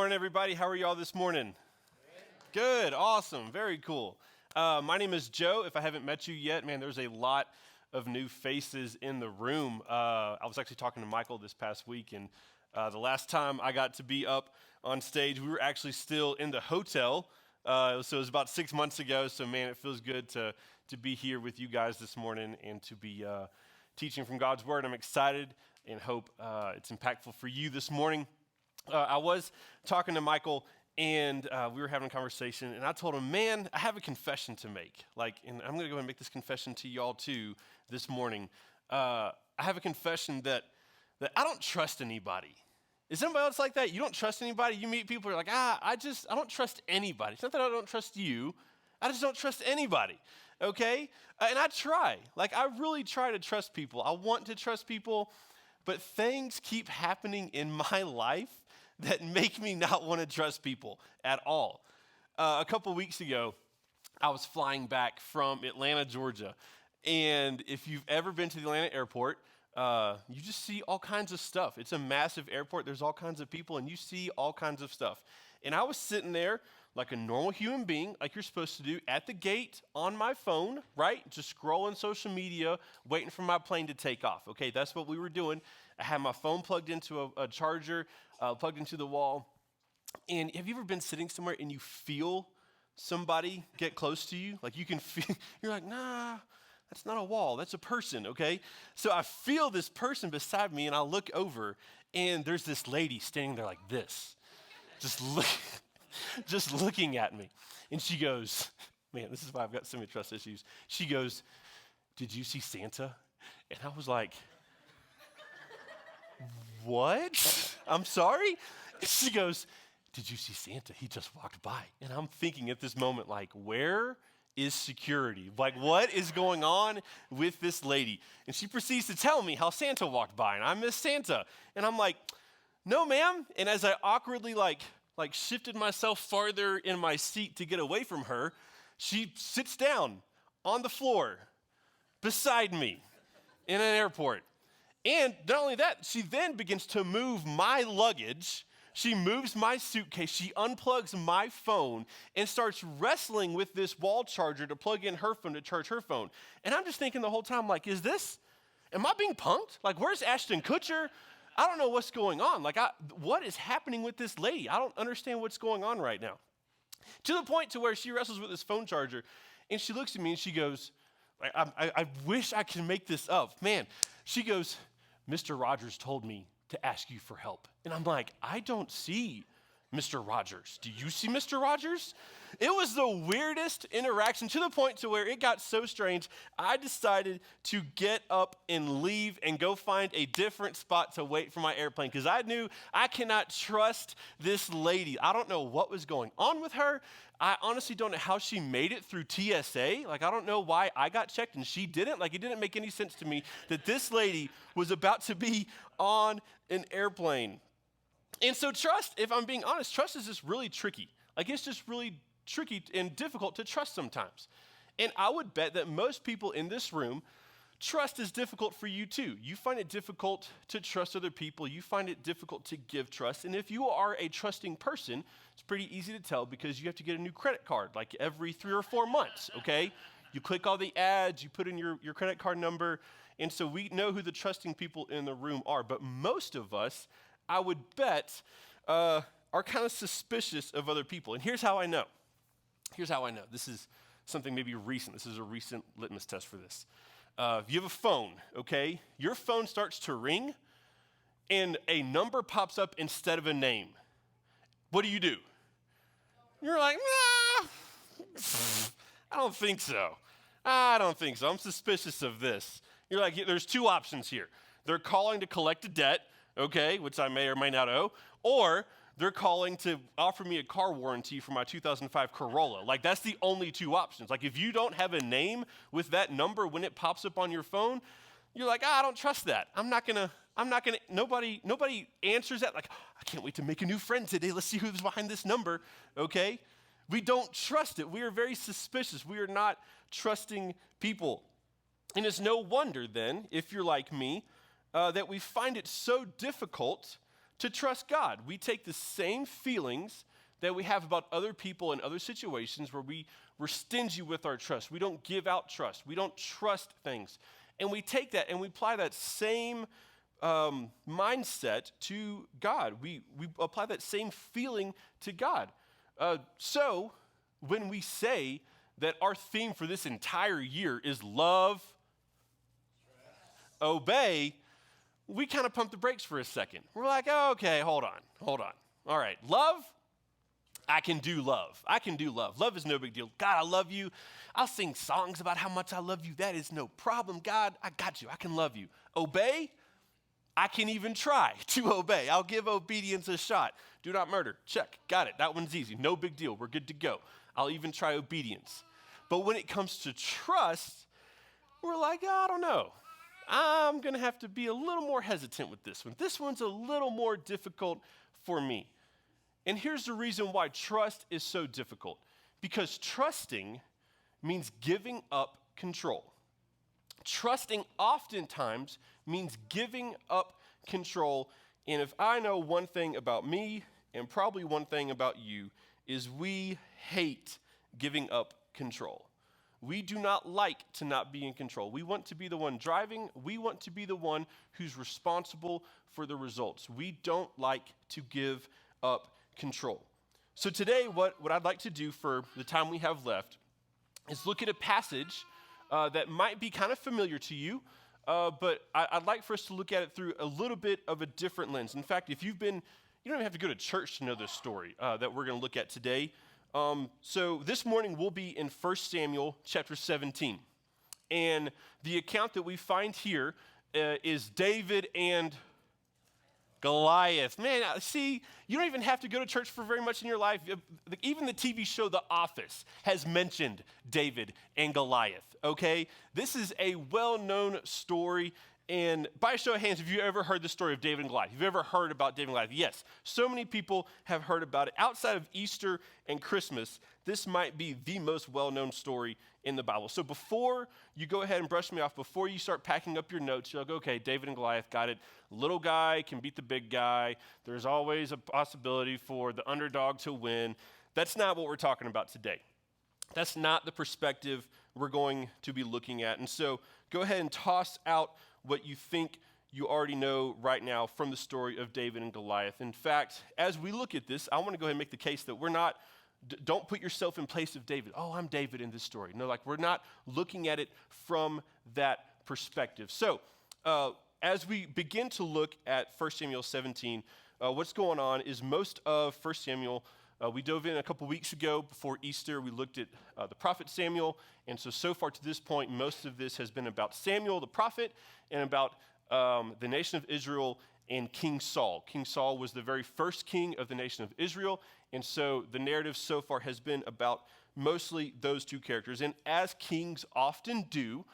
morning, everybody. How are y'all this morning? Good, awesome, very cool. My name is Joe. If I haven't met you yet, man, there's a lot of new faces in the room. I was actually talking to Michael this past week, and the last time I got to be up on stage, we were actually still in the hotel. So it was about 6 months ago. So, man, it feels good to be here with you guys this morning and to be teaching from God's Word. I'm excited and hope it's impactful for you this morning. I was talking to Michael, and we were having a conversation, and I told him, man, I have a confession to make. And I'm going to go ahead and make this confession to y'all, too, this morning. I have a confession that I don't trust anybody. Is anybody else like that? You don't trust anybody? You meet people who are like, I don't trust anybody. It's not that I don't trust you. I just don't trust anybody, okay? And I try. I really try to trust people. I want to trust people, but things keep happening in my life that make me not want to trust people at all. A couple weeks ago, I was flying back from Atlanta, Georgia. And if you've ever been to the Atlanta airport, you just see all kinds of stuff. It's a massive airport. There's all kinds of people, and you see all kinds of stuff. And I was sitting there like a normal human being, like you're supposed to do, at the gate on my phone, right? Just scrolling social media, waiting for my plane to take off. Okay, that's what we were doing. I had my phone plugged into a charger, plugged into the wall. And have you ever been sitting somewhere and you feel somebody get close to you? Like you can feel, you're like, nah, that's not a wall, that's a person, okay? So I feel this person beside me and I look over and there's this lady standing there like this, just looking at me. And she goes, man, this is why I've got so many trust issues. She goes, did you see Santa? And I was like, what? I'm sorry? She goes, did you see Santa? He just walked by. And I'm thinking at this moment, like, where is security? Like, what is going on with this lady? And she proceeds to tell me how Santa walked by, and I miss Santa. And I'm like, no, ma'am. And as I awkwardly, like shifted myself farther in my seat to get away from her, she sits down on the floor beside me in an airport. And not only that, she then begins to move my luggage. She moves my suitcase. She unplugs my phone and starts wrestling with this wall charger to plug in her phone to charge her phone. And I'm just thinking the whole time, like, am I being punked? Like, where's Ashton Kutcher? I don't know what's going on. What is happening with this lady? I don't understand what's going on right now. To the point to where she wrestles with this phone charger, and she looks at me and she goes, I wish I could make this up. Man, she goes, Mr. Rogers told me to ask you for help. And I'm like, I don't see Mr. Rogers. Do you see Mr. Rogers? It was the weirdest interaction to the point to where it got so strange, I decided to get up and leave and go find a different spot to wait for my airplane because I knew I cannot trust this lady. I don't know what was going on with her. I honestly don't know how she made it through TSA. I don't know why I got checked and she didn't. It didn't make any sense to me that this lady was about to be on an airplane. And so trust, if I'm being honest, trust is just really tricky. It's just really tricky and difficult to trust sometimes. And I would bet that most people in this room, trust is difficult for you too. You find it difficult to trust other people. You find it difficult to give trust. And if you are a trusting person, it's pretty easy to tell because you have to get a new credit card every 3 or 4 months, okay? You click all the ads, you put in your credit card number, and so we know who the trusting people in the room are. But most of us, I would bet, are kind of suspicious of other people. And here's how I know. This is something maybe recent. This is a recent litmus test for this. If you have a phone, okay, your phone starts to ring and a number pops up instead of a name. What do? You're like, nah, I don't think so. I'm suspicious of this. You're like, there's 2 options here. They're calling to collect a debt, okay, which I may or may not owe, or they're calling to offer me a car warranty for my 2005 Corolla. That's the only 2 options. If you don't have a name with that number when it pops up on your phone, you're like, I don't trust that. Nobody answers that. I can't wait to make a new friend today. Let's see who's behind this number, okay? We don't trust it. We are very suspicious. We are not trusting people. And it's no wonder then, if you're like me, that we find it so difficult to trust God. We take the same feelings that we have about other people and other situations where we're stingy with our trust. We don't give out trust. We don't trust things. And we take that and we apply that same mindset to God. We apply that same feeling to God. So when we say that our theme for this entire year is love, obey, we kind of pump the brakes for a second. We're like, oh, okay, hold on. All right, love, I can do love. Love is no big deal. God, I love you. I'll sing songs about how much I love you. That is no problem. God, I got you. I can love you. Obey, I can even try to obey. I'll give obedience a shot. Do not murder. Check. Got it. That one's easy. No big deal. We're good to go. I'll even try obedience. But when it comes to trust, we're like, I don't know. I'm going to have to be a little more hesitant with this one. This one's a little more difficult for me. And here's the reason why trust is so difficult. Because trusting means giving up control. Trusting oftentimes means giving up control. And if I know one thing about me, and probably one thing about you, is we hate giving up control. We do not like to not be in control. We want to be the one driving. We want to be the one who's responsible for the results. We don't like to give up control. So today, what I'd like to do for the time we have left is look at a passage that might be kind of familiar to you, but I'd like for us to look at it through a little bit of a different lens. In fact, if you don't even have to go to church to know this story that we're going to look at today. So this morning we'll be in 1 Samuel chapter 17. And the account that we find here is David and Goliath. Man, see, you don't even have to go to church for very much in your life. Even the TV show The Office has mentioned David and Goliath, okay? This is a well-known story. And by a show of hands, have you ever heard the story of David and Goliath? Have you ever heard about David and Goliath? Yes, so many people have heard about it. Outside of Easter and Christmas, this might be the most well-known story in the Bible. So before you go ahead and brush me off, before you start packing up your notes, you'll go, okay, David and Goliath, got it. Little guy can beat the big guy. There's always a possibility for the underdog to win. That's not what we're talking about today. That's not the perspective we're going to be looking at. And so go ahead and toss out what you think you already know right now from the story of David and Goliath. In fact, as we look at this, I want to go ahead and make the case that don't put yourself in place of David. Oh, I'm David in this story. No, we're not looking at it from that perspective. So as we begin to look at 1 Samuel 17, what's going on is most of 1 Samuel, we dove in a couple weeks ago before Easter. We looked at the prophet Samuel. And so far to this point, most of this has been about Samuel the prophet and about the nation of Israel and King Saul. King Saul was the very first king of the nation of Israel. And so the narrative so far has been about mostly those two characters. And as kings often do,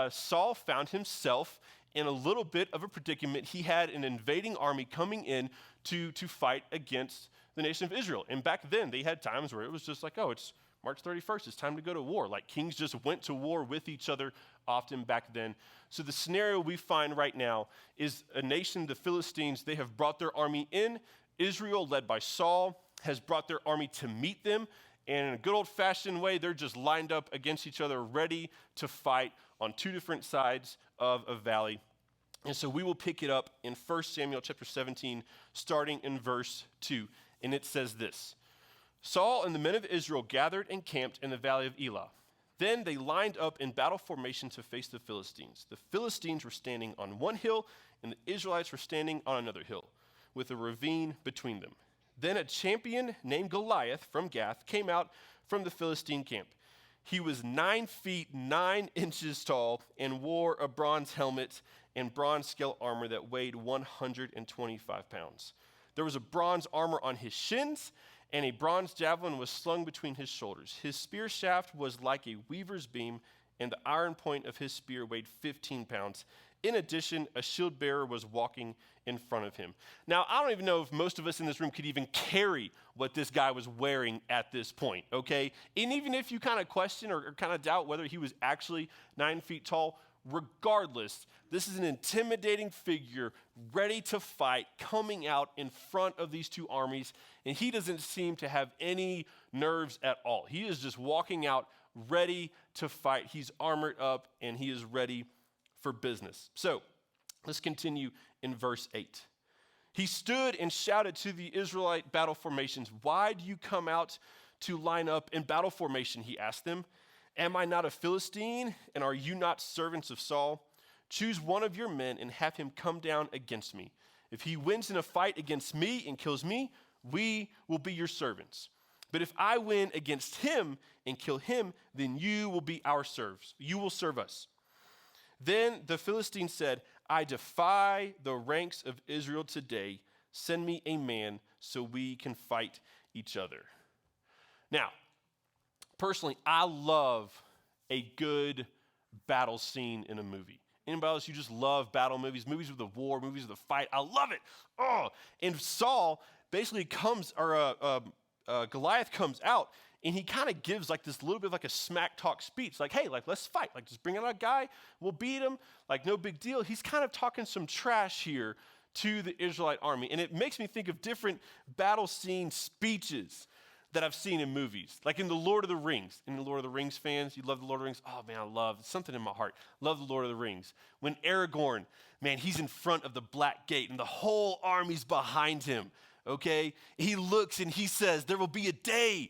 Saul found himself in a little bit of a predicament. He had an invading army coming in to fight against the nation of Israel. And back then, they had times where it was just like, oh, it's March 31st, it's time to go to war. Like kings just went to war with each other often back then. So the scenario we find right now is a nation, the Philistines, they have brought their army in. Israel, led by Saul, has brought their army to meet them. And in a good old-fashioned way, they're just lined up against each other, ready to fight on two different sides of a valley. And so we will pick it up in 1 Samuel chapter 17, starting in verse 2. And it says this: Saul and the men of Israel gathered and camped in the valley of Elah. Then they lined up in battle formation to face the Philistines. The Philistines were standing on one hill, and the Israelites were standing on another hill, with a ravine between them. Then a champion named Goliath from Gath came out from the Philistine camp. He was 9 feet 9 inches tall and wore a bronze helmet and bronze scale armor that weighed 125 pounds. There was a bronze armor on his shins, and a bronze javelin was slung between his shoulders. His spear shaft was like a weaver's beam, and the iron point of his spear weighed 15 pounds. In addition, a shield bearer was walking in front of him. Now, I don't even know if most of us in this room could even carry what this guy was wearing at this point, okay? And even if you kind of question or kind of doubt whether he was actually 9 feet tall, regardless, this is an intimidating figure ready to fight, coming out in front of these two armies, and he doesn't seem to have any nerves at all. He is just walking out ready to fight. He's armored up, and he is ready for business. So let's continue in verse 8. He stood and shouted to the Israelite battle formations, "Why do you come out to line up in battle formation?" he asked them. "Am I not a Philistine, and are you not servants of Saul? Choose one of your men and have him come down against me. If he wins in a fight against me and kills me, we will be your servants. But if I win against him and kill him, then you will be our servants. You will serve us." Then the Philistine said, "I defy the ranks of Israel today. Send me a man so we can fight each other." Now, personally, I love a good battle scene in a movie. Anybody else, you just love battle movies, movies with the war, movies with the fight? I love it. Oh, and Saul basically Goliath comes out, and he kind of gives like this little bit of like a smack talk speech, like, "Hey, like let's fight, like just bring out a guy, we'll beat him, like no big deal." He's kind of talking some trash here to the Israelite army, and it makes me think of different battle scene speeches that I've seen in movies, like in The Lord of the Rings. Any Lord of the Rings fans? You love The Lord of the Rings? Oh man, I love something in my heart. Love The Lord of the Rings. When Aragorn, man, he's in front of the Black Gate and the whole army's behind him, okay? He looks and he says, "There will be a day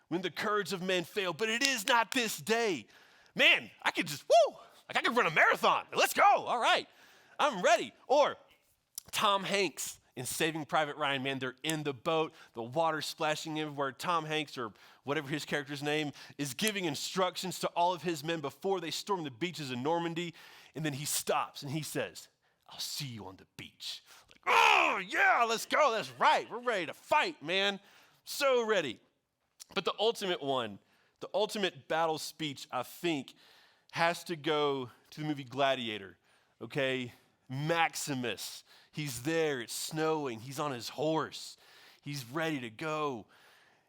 when the courage of men fail, but it is not this day." Man, I could just, like I could run a marathon. Let's go, all right, I'm ready. Or Tom Hanks in Saving Private Ryan, man, they're in the boat, the water's splashing everywhere. Tom Hanks, or whatever his character's name, is giving instructions to all of his men before they storm the beaches of Normandy. And then he stops and he says, "I'll see you on the beach." Like, oh yeah, let's go, that's right. We're ready to fight, man. So ready. But the ultimate one, the ultimate battle speech, I think, has to go to the movie Gladiator, okay? Maximus. He's there, it's snowing, he's on his horse, he's ready to go.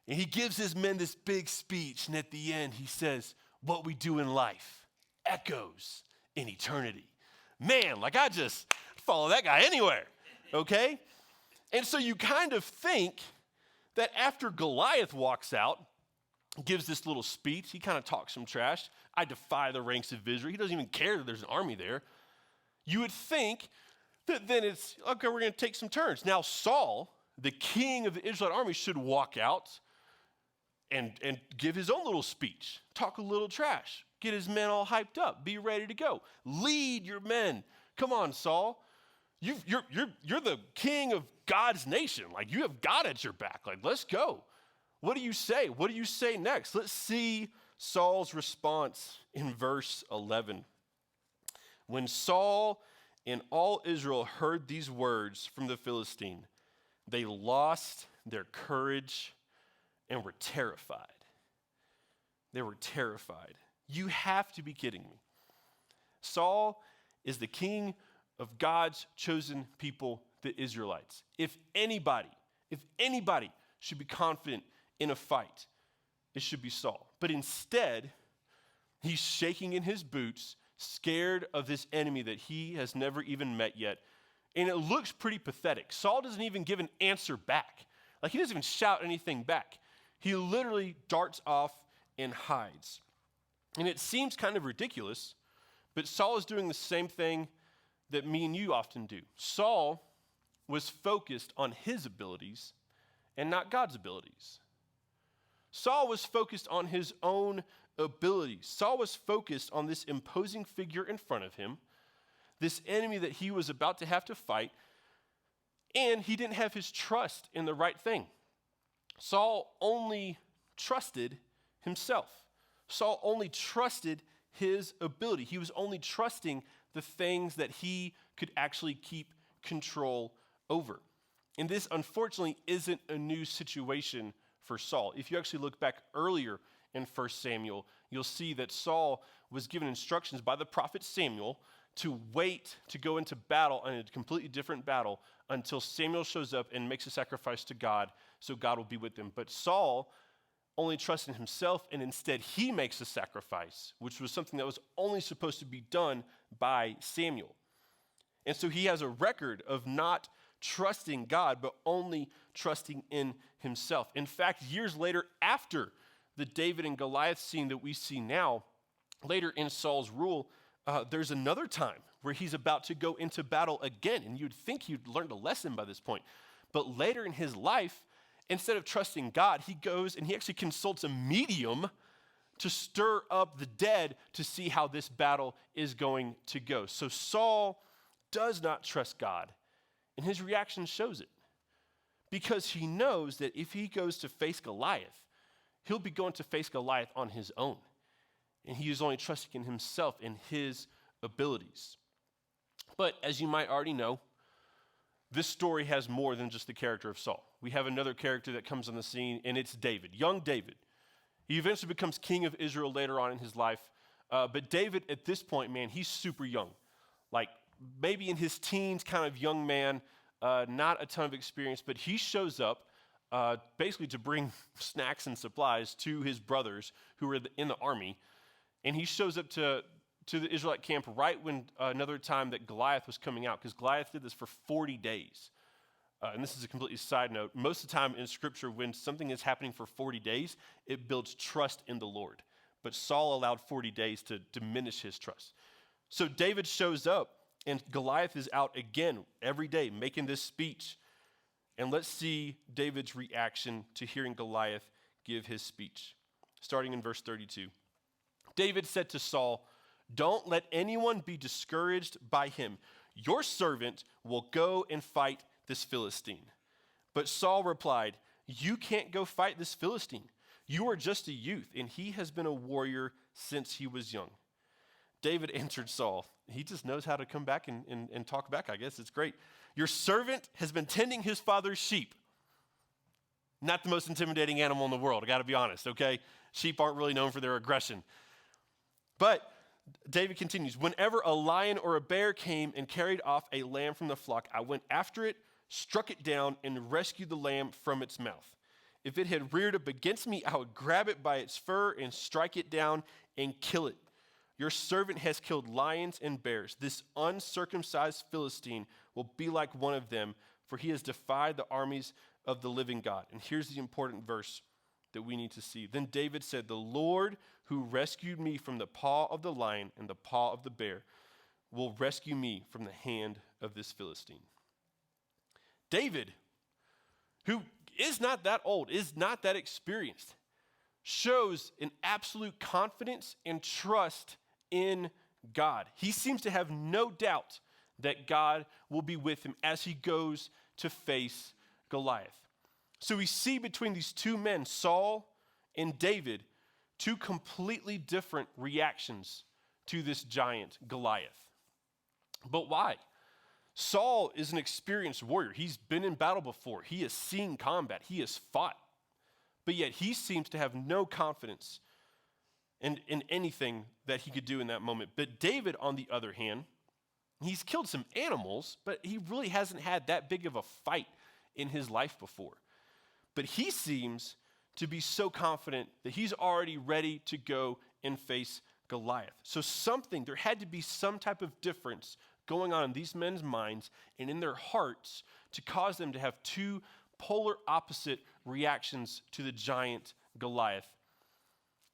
And he gives his men this big speech, and at the end he says, "What we do in life echoes in eternity." Man, like I just follow that guy anywhere, okay? And so you kind of think that after Goliath walks out, gives this little speech, he kind of talks some trash, "I defy the ranks of Israel." He doesn't even care that there's an army there. You would think that then it's, okay, we're going to take some turns. Now Saul, the king of the Israelite army, should walk out and give his own little speech, talk a little trash, get his men all hyped up, be ready to go. Lead your men. Come on, Saul. You're the king of God's nation. Like, you have God at your back. Like, let's go. What do you say? What do you say next? Let's see Saul's response in verse 11. When Saul and all Israel heard these words from the Philistine, they lost their courage and were terrified. They were terrified. You have to be kidding me. Saul is the king of God's chosen people, the Israelites. If anybody should be confident in a fight, it should be Saul. But instead, he's shaking in his boots, scared of this enemy that he has never even met yet. And it looks pretty pathetic. Saul doesn't even give an answer back. Like, he doesn't even shout anything back. He literally darts off and hides. And it seems kind of ridiculous, but Saul is doing the same thing that me and you often do. Saul was focused on his abilities and not God's abilities. Saul was focused on his own abilities. Saul was focused on this imposing figure in front of him, this enemy that he was about to have to fight, and he didn't have his trust in the right thing. Saul only trusted himself. Saul only trusted his ability. He was only trusting the things that he could actually keep control over. And this, unfortunately, isn't a new situation for Saul. If you actually look back earlier in 1 Samuel, you'll see that Saul was given instructions by the prophet Samuel to wait to go into battle, in a completely different battle, until Samuel shows up and makes a sacrifice to God, so God will be with him. But Saul only trusts in himself, and instead he makes a sacrifice, which was something that was only supposed to be done by Samuel. And so he has a record of not trusting God, but only trusting in himself. In fact, years later, after the David and Goliath scene that we see now, later in Saul's rule, there's another time where he's about to go into battle again, and you'd think he'd learned a lesson by this point. But later in his life, instead of trusting God, he goes and he actually consults a medium to stir up the dead to see how this battle is going to go. So Saul does not trust God, and his reaction shows it, because he knows that if he goes to face Goliath, he'll be going to face Goliath on his own, and he is only trusting in himself and his abilities. But as you might already know, this story has more than just the character of Saul. We have another character that comes on the scene, and it's David, young David. He eventually becomes king of Israel later on in his life. But David, at this point, man, he's super young. Like maybe in his teens, kind of young man, not a ton of experience, but he shows up basically to bring snacks and supplies to his brothers who were in the army. And he shows up to the Israelite camp right when another time that Goliath was coming out, because Goliath did this for 40 days. And this is a completely side note. Most of the time in Scripture, when something is happening for 40 days, it builds trust in the Lord. But Saul allowed 40 days to diminish his trust. So David shows up, and Goliath is out again every day making this speech. And let's see David's reaction to hearing Goliath give his speech. Starting in verse 32. David said to Saul, "Don't let anyone be discouraged by him. Your servant will go and fight this Philistine." But Saul replied, "You can't go fight this Philistine. You are just a youth, and he has been a warrior since he was young." David answered Saul. He just knows how to come back and talk back, I guess. It's great. "Your servant has been tending his father's sheep." Not the most intimidating animal in the world, I got to be honest, okay? Sheep aren't really known for their aggression. But David continues, "Whenever a lion or a bear came and carried off a lamb from the flock, I went after it, struck it down, and rescued the lamb from its mouth. If it had reared up against me, I would grab it by its fur and strike it down and kill it. Your servant has killed lions and bears. This uncircumcised Philistine will be like one of them, for he has defied the armies of the living God." And here's the important verse that we need to see. "Then David said, 'The Lord who rescued me from the paw of the lion and the paw of the bear will rescue me from the hand of this Philistine.'" David, who is not that old, is not that experienced, shows an absolute confidence and trust in God. He seems to have no doubt that God will be with him as he goes to face Goliath. So we see between these two men, Saul and David, two completely different reactions to this giant Goliath. But why? Saul is an experienced warrior. He's been in battle before. He has seen combat. He has fought. But yet he seems to have no confidence in anything that he could do in that moment. But David, on the other hand, he's killed some animals, but he really hasn't had that big of a fight in his life before. But he seems to be so confident that he's already ready to go and face Goliath. So there had to be some type of difference going on in these men's minds and in their hearts to cause them to have two polar opposite reactions to the giant Goliath.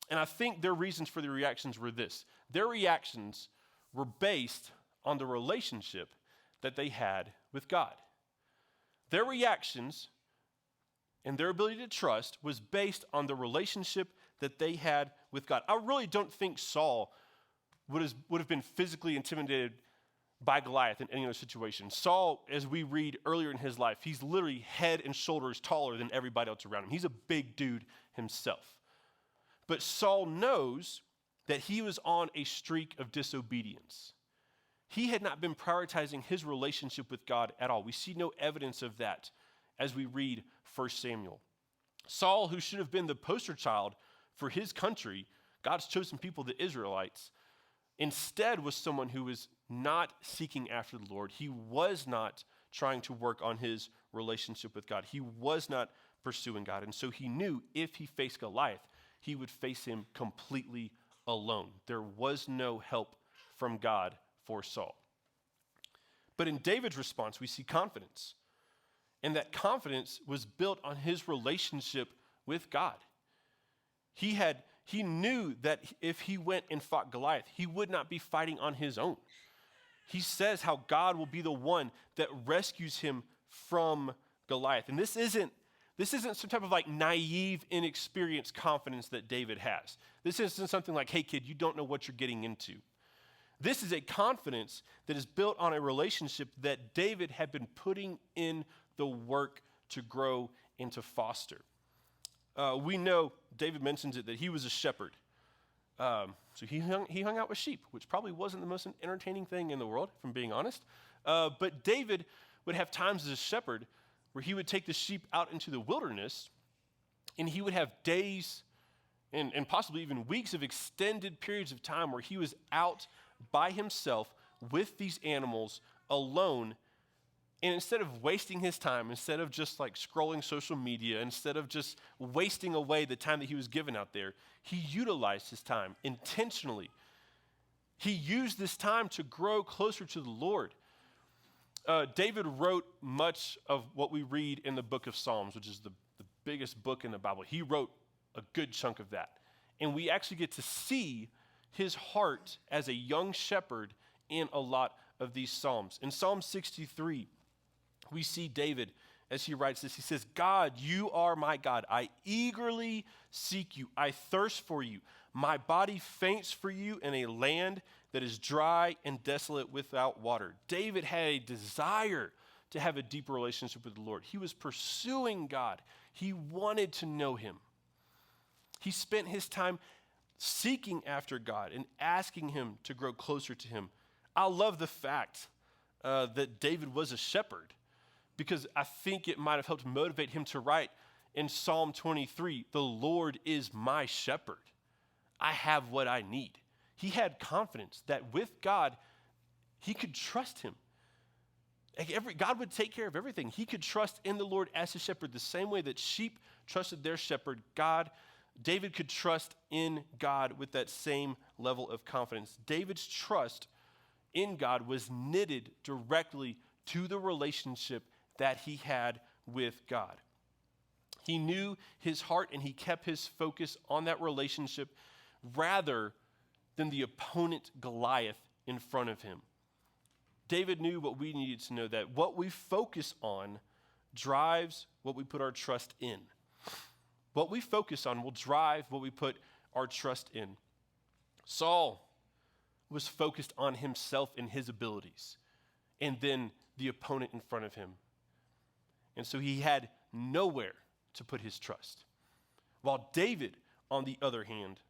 And I think their reasons for the reactions were this. Their reactions were based on the relationship that they had with God. Their reactions and their ability to trust was based on the relationship that they had with God. I really don't think Saul would have been physically intimidated by Goliath in any other situation. Saul, as we read earlier in his life, he's literally head and shoulders taller than everybody else around him. He's a big dude himself. But Saul knows that he was on a streak of disobedience. He had not been prioritizing his relationship with God at all. We see no evidence of that as we read 1 Samuel. Saul, who should have been the poster child for his country, God's chosen people, the Israelites, instead was someone who was not seeking after the Lord. He was not trying to work on his relationship with God. He was not pursuing God. And so he knew if he faced Goliath, he would face him completely alone. There was no help from God for Saul. But in David's response, we see confidence. And that confidence was built on his relationship with God. He knew that if he went and fought Goliath, he would not be fighting on his own. He says how God will be the one that rescues him from Goliath. And this isn't some type of like naive, inexperienced confidence that David has. This isn't something like, hey kid, you don't know what you're getting into. This is a confidence that is built on a relationship that David had been putting in the work to grow and to foster. We know, David mentions it, that he was a shepherd. So he hung out with sheep, which probably wasn't the most entertaining thing in the world, if I'm being honest. But David would have times as a shepherd where he would take the sheep out into the wilderness, and he would have days and possibly even weeks of extended periods of time where he was out by himself with these animals alone. And instead of wasting his time, instead of just like scrolling social media, instead of just wasting away the time that he was given out there, he utilized his time intentionally. He used this time to grow closer to the Lord. David wrote much of what we read in the book of Psalms, which is the biggest book in the Bible. He wrote a good chunk of that. And we actually get to see his heart as a young shepherd in a lot of these Psalms. In Psalm 63, we see David as he writes this. He says, God, you are my God. I eagerly seek you. I thirst for you. My body faints for you in a land that is dry and desolate without water. David had a desire to have a deeper relationship with the Lord. He was pursuing God. He wanted to know him. He spent his time seeking after God and asking him to grow closer to him. I love the fact that David was a shepherd, because I think it might have helped motivate him to write in Psalm 23, the Lord is my shepherd. I have what I need. He had confidence that with God, he could trust him. God would take care of everything. He could trust in the Lord as his shepherd, the same way that sheep trusted their shepherd, David could trust in God with that same level of confidence. David's trust in God was knitted directly to the relationship that he had with God. He knew his heart and he kept his focus on that relationship rather than the opponent Goliath in front of him. David knew what we needed to know, that what we focus on drives what we put our trust in. What we focus on will drive what we put our trust in. Saul was focused on himself and his abilities, and then the opponent in front of him. And so he had nowhere to put his trust. While David, on the other hand,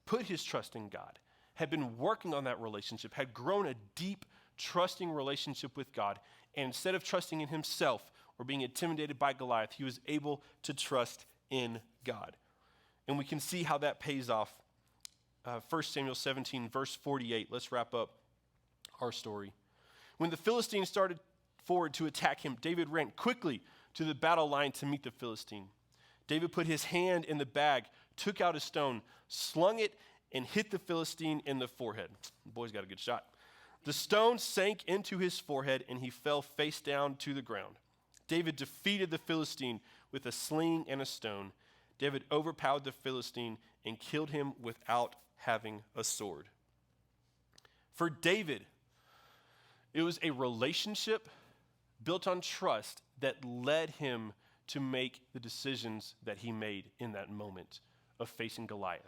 put his trust in God, had been working on that relationship, had grown a deep, trusting relationship with God, and instead of trusting in himself or being intimidated by Goliath, he was able to trust in God. And we can see how that pays off. 1 Samuel 17, verse 48. Let's wrap up our story. When the Philistines started forward to attack him, David ran quickly to the battle line to meet the Philistine. David put his hand in the bag, took out a stone, slung it, and hit the Philistine in the forehead. The boy's got a good shot. The stone sank into his forehead, and he fell face down to the ground. David defeated the Philistine with a sling and a stone. David overpowered the Philistine and killed him without having a sword. For David, it was a relationship built on trust that led him to make the decisions that he made in that moment of facing Goliath.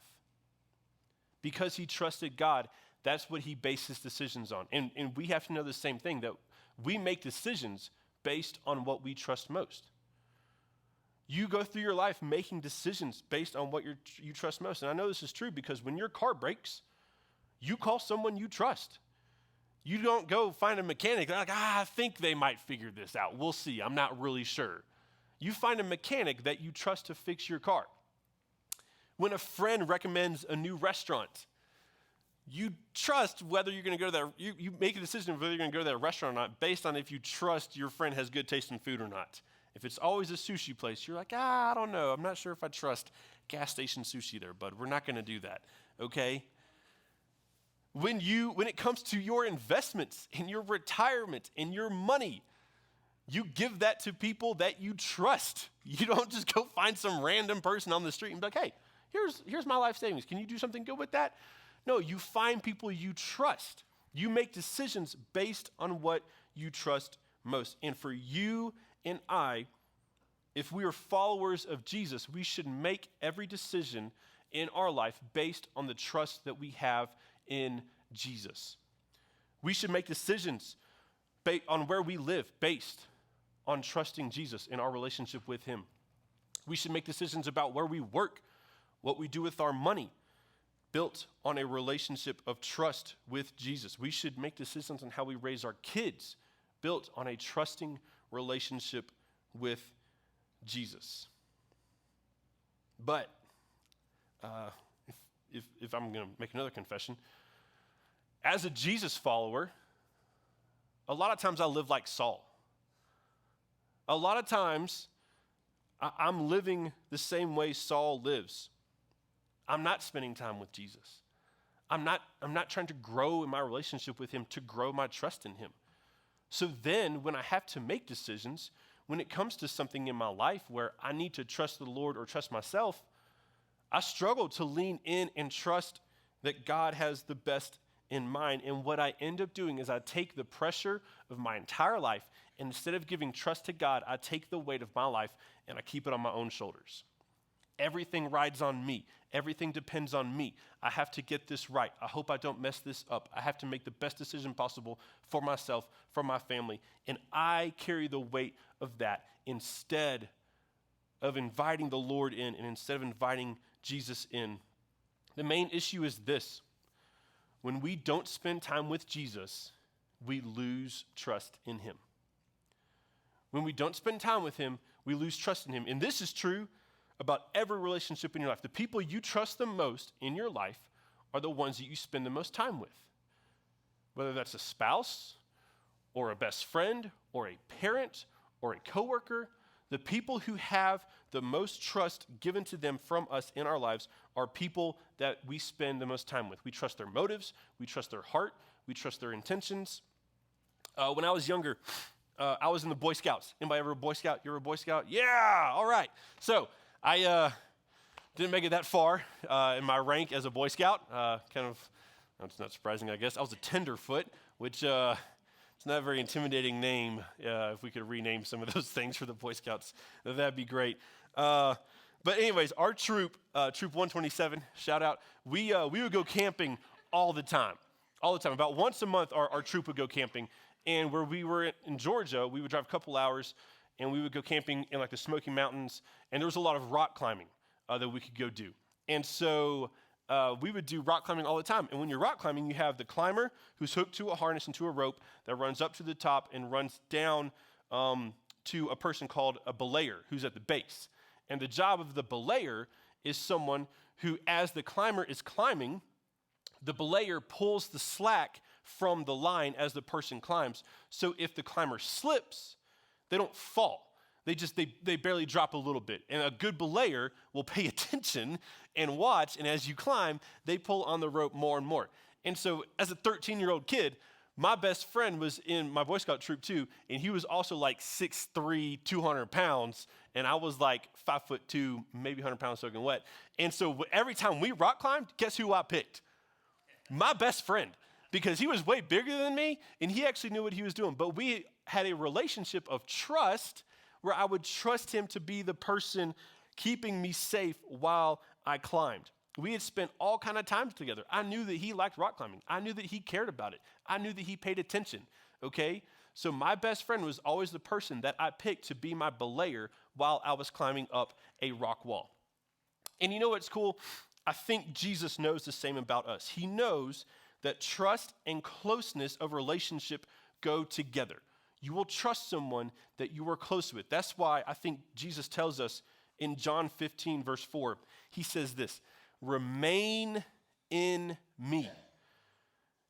Because he trusted God, that's what he based his decisions on. And we have to know the same thing, that we make decisions based on what we trust most. You go through your life making decisions based on what you trust most. And I know this is true because when your car breaks, you call someone you trust. You don't go find a mechanic like, I think they might figure this out. We'll see. I'm not really sure. You find a mechanic that you trust to fix your car. When a friend recommends a new restaurant, you trust whether you're going to go to that. You make a decision of whether you're going to go to that restaurant or not based on if you trust your friend has good taste in food or not. If it's always a sushi place, you're like, I don't know. I'm not sure if I trust gas station sushi there, bud. We're not going to do that, okay? When it comes to your investments, in your retirement, in your money, you give that to people that you trust. You don't just go find some random person on the street and be like, hey, here's my life savings. Can you do something good with that? No, you find people you trust. You make decisions based on what you trust most. And for you and I, if we are followers of Jesus, we should make every decision in our life based on the trust that we have in Jesus. We should make decisions on where we live based on trusting Jesus in our relationship with him. We should make decisions about where we work, what we do with our money, built on a relationship of trust with Jesus. We should make decisions on how we raise our kids, built on a trusting relationship with Jesus. But if I'm going to make another confession, as a Jesus follower, a lot of times I live like Saul. A lot of times I'm living the same way Saul lives. I'm not spending time with Jesus. I'm not trying to grow in my relationship with him to grow my trust in him. So then when I have to make decisions, when it comes to something in my life where I need to trust the Lord or trust myself, I struggle to lean in and trust that God has the best in mind. And what I end up doing is I take the pressure of my entire life, and instead of giving trust to God, I take the weight of my life and I keep it on my own shoulders. Everything rides on me. Everything depends on me. I have to get this right. I hope I don't mess this up. I have to make the best decision possible for myself, for my family. And I carry the weight of that instead of inviting the Lord in and instead of inviting Jesus in. The main issue is this. When we don't spend time with Jesus, we lose trust in him. When we don't spend time with him, we lose trust in him. And this is true about every relationship in your life. The people you trust the most in your life are the ones that you spend the most time with. Whether that's a spouse or a best friend or a parent or a coworker, the people who have the most trust given to them from us in our lives are people that we spend the most time with. We trust their motives, we trust their heart, we trust their intentions. When I was younger, I was in the Boy Scouts. Anybody ever a Boy Scout? You ever a Boy Scout? Yeah, all right. So I didn't make it that far in my rank as a Boy Scout. It's not surprising, I guess. I was a tenderfoot, which it's not a very intimidating name. If we could rename some of those things for the Boy Scouts, that'd be great. But anyways, our troop, Troop 127, shout out, we would go camping all the time. About once a month, our troop would go camping. And where we were in Georgia, we would drive a couple hours, and we would go camping in like the Smoky Mountains. And there was a lot of rock climbing that we could go do. And so we would do rock climbing all the time. And when you're rock climbing, you have the climber who's hooked to a harness and to a rope that runs up to the top and runs down to a person called a belayer who's at the base. And the job of the belayer is someone who, as the climber is climbing, the belayer pulls the slack from the line as the person climbs. So if the climber slips, they don't fall. They barely drop a little bit. And a good belayer will pay attention and watch, and as you climb, they pull on the rope more and more. And so as a 13-year-old kid, my best friend was in my Boy Scout troop too, and he was also like 6'3", 200 pounds, and I was like 5'2", maybe 100 pounds soaking wet. And so every time we rock climbed, guess who I picked? My best friend, because he was way bigger than me, and he actually knew what he was doing. But we had a relationship of trust where I would trust him to be the person keeping me safe while I climbed. We had spent all kind of time together. I knew that he liked rock climbing. I knew that he cared about it. I knew that he paid attention, okay? So my best friend was always the person that I picked to be my belayer while I was climbing up a rock wall. And you know what's cool? I think Jesus knows the same about us. He knows that trust and closeness of relationship go together. You will trust someone that you are close with. That's why I think Jesus tells us in John 15, verse 4, he says this, remain in me.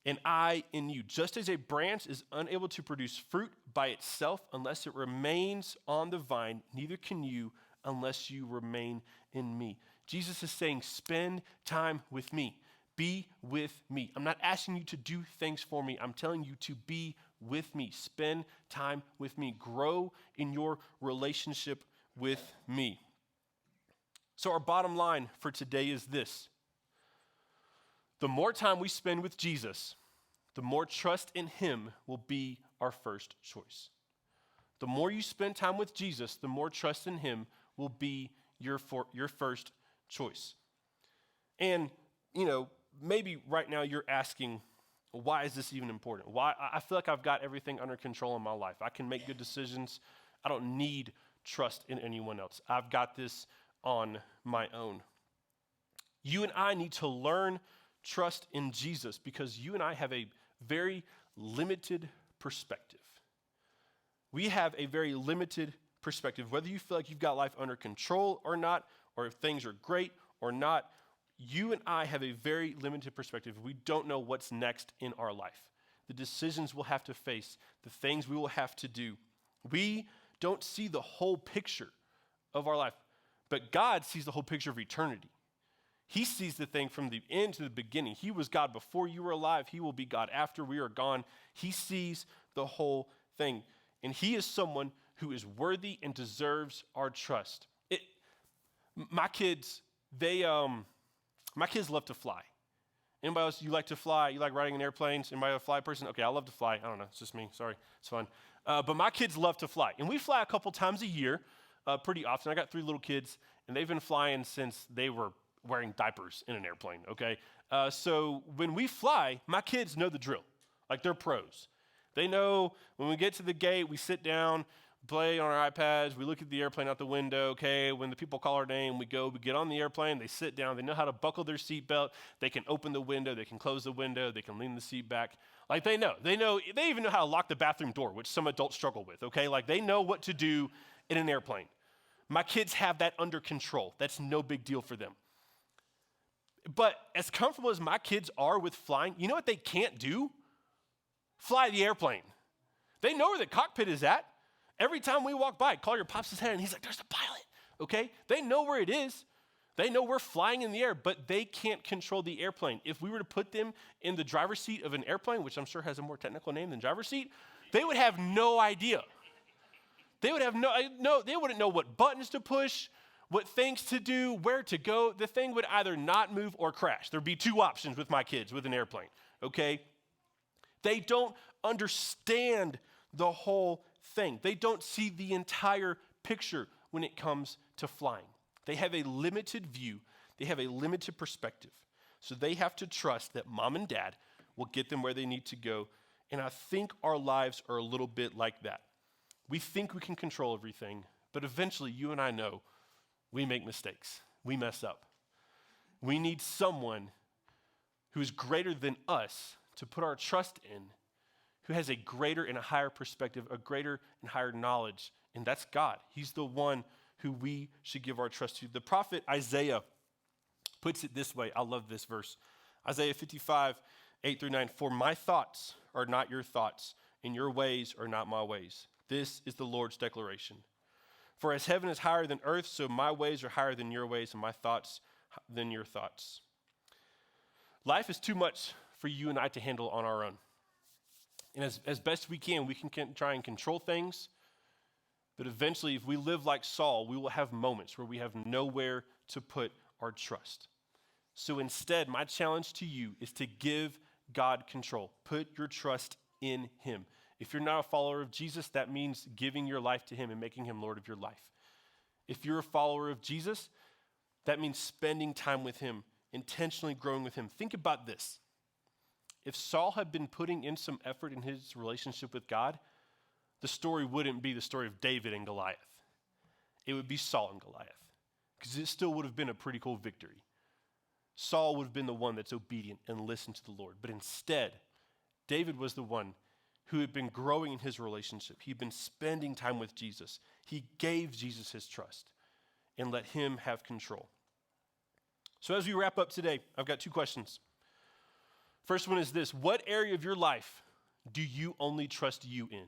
and I in you. Just as a branch is unable to produce fruit by itself unless it remains on the vine, neither can you unless you remain in me. Jesus is saying, spend time with me. Be with me. I'm not asking you to do things for me. I'm telling you to be with me. Spend time with me. Grow in your relationship with me. So our bottom line for today is this. The more time we spend with Jesus, the more trust in him will be our first choice. The more you spend time with Jesus, the more trust in him will be your first choice. And, maybe right now you're asking, why is this even important? Why? I feel like I've got everything under control in my life. I can make good decisions. I don't need trust in anyone else. I've got this on my own. You and I need to learn trust in Jesus because you and I have a very limited perspective. We have a very limited perspective. Whether you feel like you've got life under control or not, or if things are great or not, you and I have a very limited perspective. We don't know what's next in our life, the decisions we'll have to face, the things we will have to do. We don't see the whole picture of our life, but God sees the whole picture of eternity. He sees the thing from the end to the beginning. He was God before you were alive. He will be God after we are gone. He sees the whole thing. And he is someone who is worthy and deserves our trust. My kids love to fly. Anybody else, you like to fly? You like riding in airplanes? Anybody a fly person? Okay, I love to fly. I don't know, it's just me, sorry, it's fun. But my kids love to fly. And we fly a couple times a year, pretty often. I got 3 little kids, and they've been flying since they were wearing diapers in an airplane, okay? So when we fly, my kids know the drill. Like, they're pros. They know when we get to the gate, we sit down, play on our iPads, we look at the airplane out the window, okay? When the people call our name, we get on the airplane, they sit down, they know how to buckle their seatbelt, they can open the window, they can close the window, they can lean the seat back. Like, they even know how to lock the bathroom door, which some adults struggle with, okay? Like, they know what to do in an airplane. My kids have that under control. That's no big deal for them. But as comfortable as my kids are with flying, you know what they can't do? Fly the airplane. They know where the cockpit is at. Every time we walk by, Collier pops his head and he's like, there's the pilot, okay? They know where it is. They know we're flying in the air, but they can't control the airplane. If we were to put them in the driver's seat of an airplane, which I'm sure has a more technical name than driver's seat, they would have no idea. They would have they wouldn't know what buttons to push, what things to do, where to go. The thing would either not move or crash. There'd be 2 options with my kids with an airplane, okay? They don't understand the whole thing. They don't see the entire picture when it comes to flying. They have a limited view. They have a limited perspective. So they have to trust that mom and dad will get them where they need to go. And I think our lives are a little bit like that. We think we can control everything, but eventually you and I know we make mistakes. We mess up. We need someone who is greater than us to put our trust in, who has a greater and a higher perspective, a greater and higher knowledge, and that's God. He's the one who we should give our trust to. The prophet Isaiah puts it this way. I love this verse. Isaiah 55, 8-9. For my thoughts are not your thoughts, and your ways are not my ways. This is the Lord's declaration. For as heaven is higher than earth, so my ways are higher than your ways, and my thoughts than your thoughts. Life is too much for you and I to handle on our own. And as best we can try and control things. But eventually, if we live like Saul, we will have moments where we have nowhere to put our trust. So instead, my challenge to you is to give God control. Put your trust in him. If you're not a follower of Jesus, that means giving your life to him and making him Lord of your life. If you're a follower of Jesus, that means spending time with him, intentionally growing with him. Think about this. If Saul had been putting in some effort in his relationship with God, the story wouldn't be the story of David and Goliath. It would be Saul and Goliath, because it still would have been a pretty cool victory. Saul would have been the one that's obedient and listened to the Lord. But instead, David was the one who had been growing in his relationship. He'd been spending time with Jesus. He gave Jesus his trust and let him have control. So as we wrap up today, I've got 2 questions. First one is this: what area of your life do you only trust you in?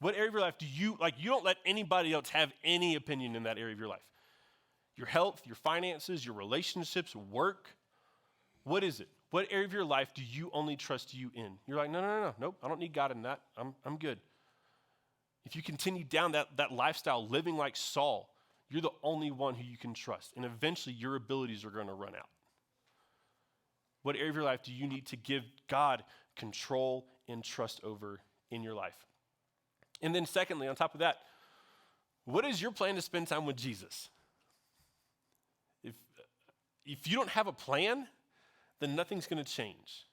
What area of your life do you don't let anybody else have any opinion in that area of your life? Your health, your finances, your relationships, work. What is it? What area of your life do you only trust you in? You're like, no, nope, I don't need God in that. I'm good. If you continue down that lifestyle, living like Saul, you're the only one who you can trust. And eventually your abilities are going to run out. What area of your life do you need to give God control and trust over in your life? And then secondly, on top of that, what is your plan to spend time with Jesus? If you don't have a plan, then nothing's going to change.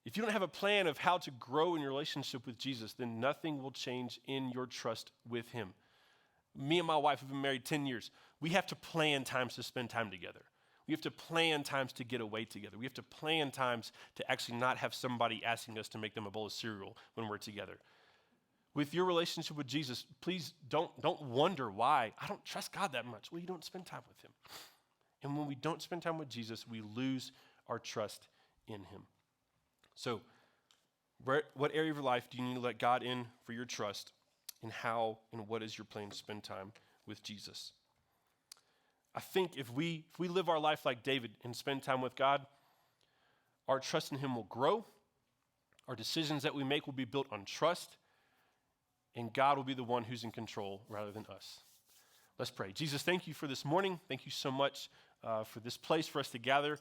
If you don't have a plan of how to grow in your relationship with Jesus, then nothing will change in your trust with him. Me and my wife have been married 10 years. We have to plan times to spend time together. We have to plan times to get away together. We have to plan times to actually not have somebody asking us to make them a bowl of cereal when we're together. With your relationship with Jesus, please don't wonder why I don't trust God that much. Well, you don't spend time with him. And when we don't spend time with Jesus, we lose our trust in him. So, what area of your life do you need to let God in for your trust? And how and what is your plan to spend time with Jesus? I think if we live our life like David and spend time with God, our trust in him will grow. Our decisions that we make will be built on trust. And God will be the one who's in control rather than us. Let's pray. Jesus, thank you for this morning. Thank you so much for this place for us to gather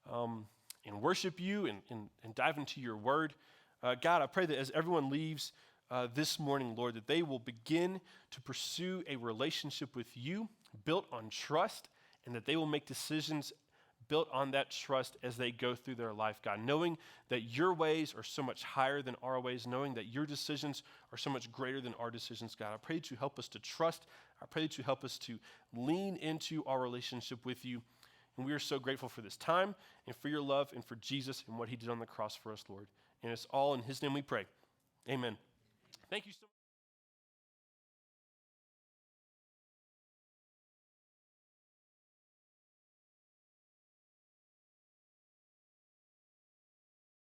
and worship you and dive into your word. God, I pray that as everyone leaves this morning, Lord, that they will begin to pursue a relationship with you built on trust, and that they will make decisions built on that trust as they go through their life, God, knowing that your ways are so much higher than our ways, knowing that your decisions are so much greater than our decisions, God. I pray that you help us to trust. I pray that you help us to lean into our relationship with you. And we are so grateful for this time and for your love and for Jesus and what he did on the cross for us, Lord. And it's all in his name we pray. Amen. Thank you so much.